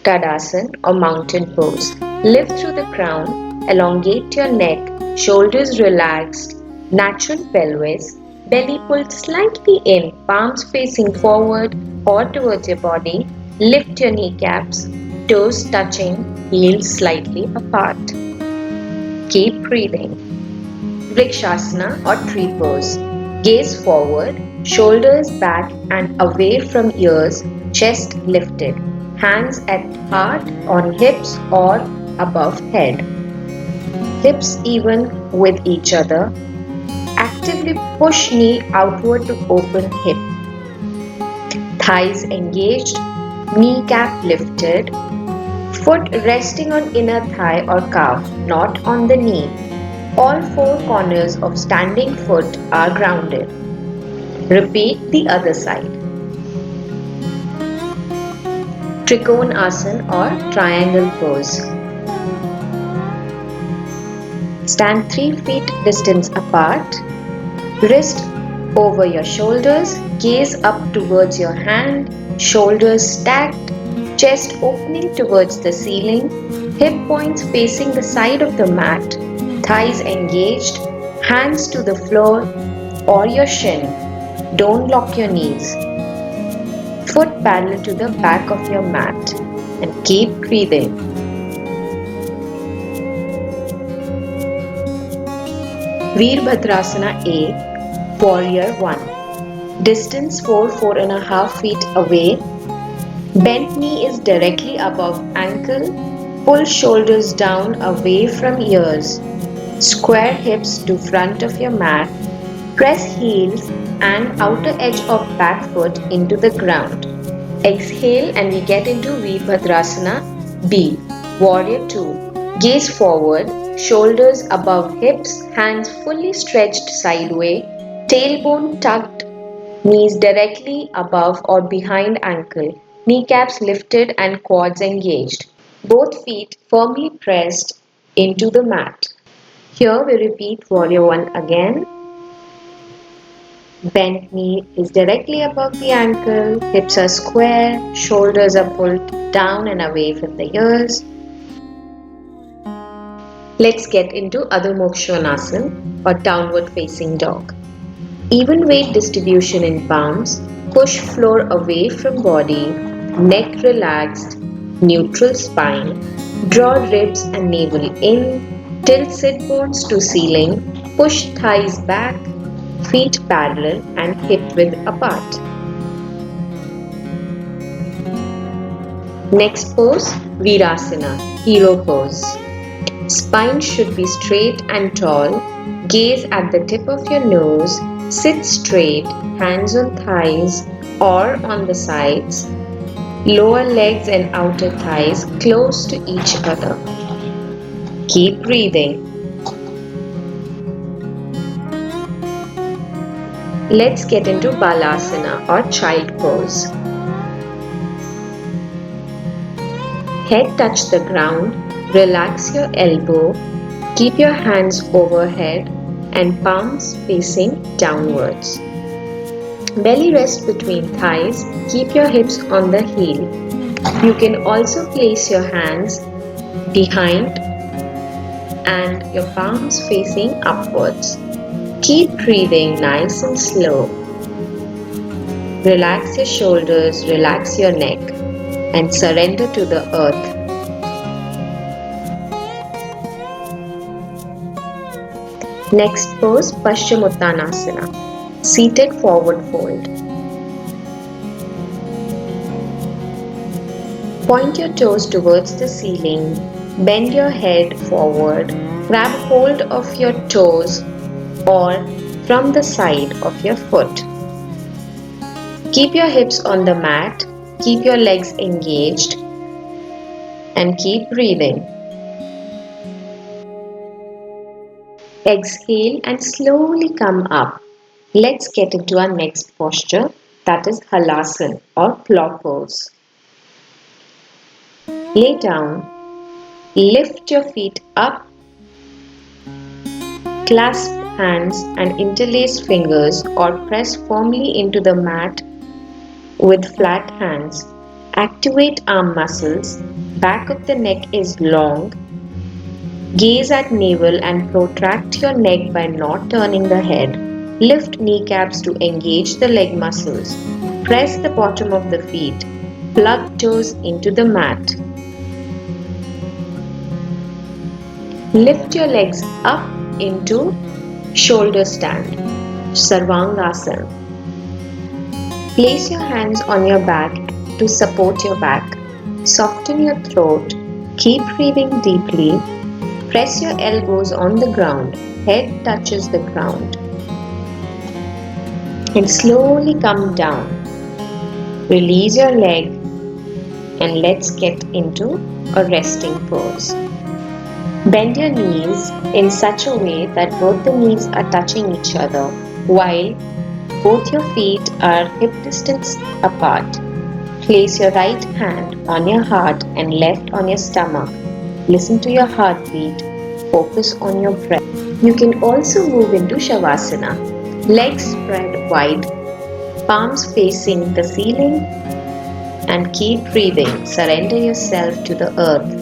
Tadasana or mountain pose. Lift through the crown, elongate your neck, shoulders relaxed, natural pelvis, belly pulled slightly in, palms facing forward or towards your body. Lift your kneecaps, toes touching, heels slightly apart. Keep breathing. Vrikshasana or tree pose. Gaze forward, shoulders back and away from ears, chest lifted. Hands at heart on hips or above head. Hips even with each other. Actively push knee outward to open hip. Thighs engaged, kneecap lifted. Foot resting on inner thigh or calf, not on the knee. All four corners of standing foot are grounded. Repeat the other side. Trikonasana or triangle pose. Stand 3 feet distance apart. Wrist over your shoulders. Gaze up towards your hand. Shoulders stacked. Chest opening towards the ceiling. Hip points facing the side of the mat. Thighs engaged. Hands to the floor or your shin. Don't lock your knees. Foot parallel to the back of your mat and keep breathing. Veerbhadrasana A, Warrior 1. Distance 4.5 feet away. Bent knee is directly above ankle. Pull shoulders down away from ears. Square hips to front of your mat. Press heels and outer edge of back foot into the ground. Exhale and we get into Veerbhadrasana B, Warrior 2. Gaze forward, shoulders above hips, hands fully stretched sideways, tailbone tucked, knees directly above or behind ankle, kneecaps lifted and quads engaged. Both feet firmly pressed into the mat. Here we repeat Warrior 1 again. Bent knee is directly above the ankle, hips are square, shoulders are pulled down and away from the ears. Let's get into Adho Mokshanasana or downward facing dog. Even weight distribution in palms, push floor away from body, neck relaxed, neutral spine, draw ribs and navel in, tilt sit bones to ceiling, push thighs back, feet parallel and hip width apart. Next pose, Virasana, hero pose. Spine should be straight and tall. Gaze at the tip of your nose. Sit straight, hands on thighs or on the sides. Lower legs and outer thighs close to each other. Keep breathing. Let's get into Balasana or child pose. Head touch the ground, relax your elbow, keep your hands overhead and palms facing downwards. Belly rest between thighs, keep your hips on the heel. You can also place your hands behind and your palms facing upwards. Keep breathing nice and slow. Relax your shoulders, relax your neck and surrender to the earth. Next pose, Paschimottanasana, seated forward fold. Point your toes towards the ceiling, bend your head forward, grab hold of your toes or from the side of your foot. Keep your hips on the mat, keep your legs engaged and keep breathing. Exhale and slowly come up. Let's get into our next posture, that is Halasana or claw pose. Lay down, lift your feet up, clasp hands and interlace fingers or press firmly into the mat with flat hands. Activate arm muscles. Back of the neck is long. Gaze at navel and protract your neck by not turning the head. Lift kneecaps to engage the leg muscles. Press the bottom of the feet. Plug toes into the mat. Lift your legs up into shoulder stand, Sarvangasana. Place your hands on your back to support your back. Soften your throat. Keep breathing deeply. Press your elbows on the ground. Head touches the ground. And slowly come down. Release your leg and let's get into a resting pose. Bend your knees in such a way that both the knees are touching each other while both your feet are hip distance apart. Place your right hand on your heart and left on your stomach. Listen to your heartbeat. Focus on your breath. You can also move into Shavasana. Legs spread wide, palms facing the ceiling, and keep breathing. Surrender yourself to the earth.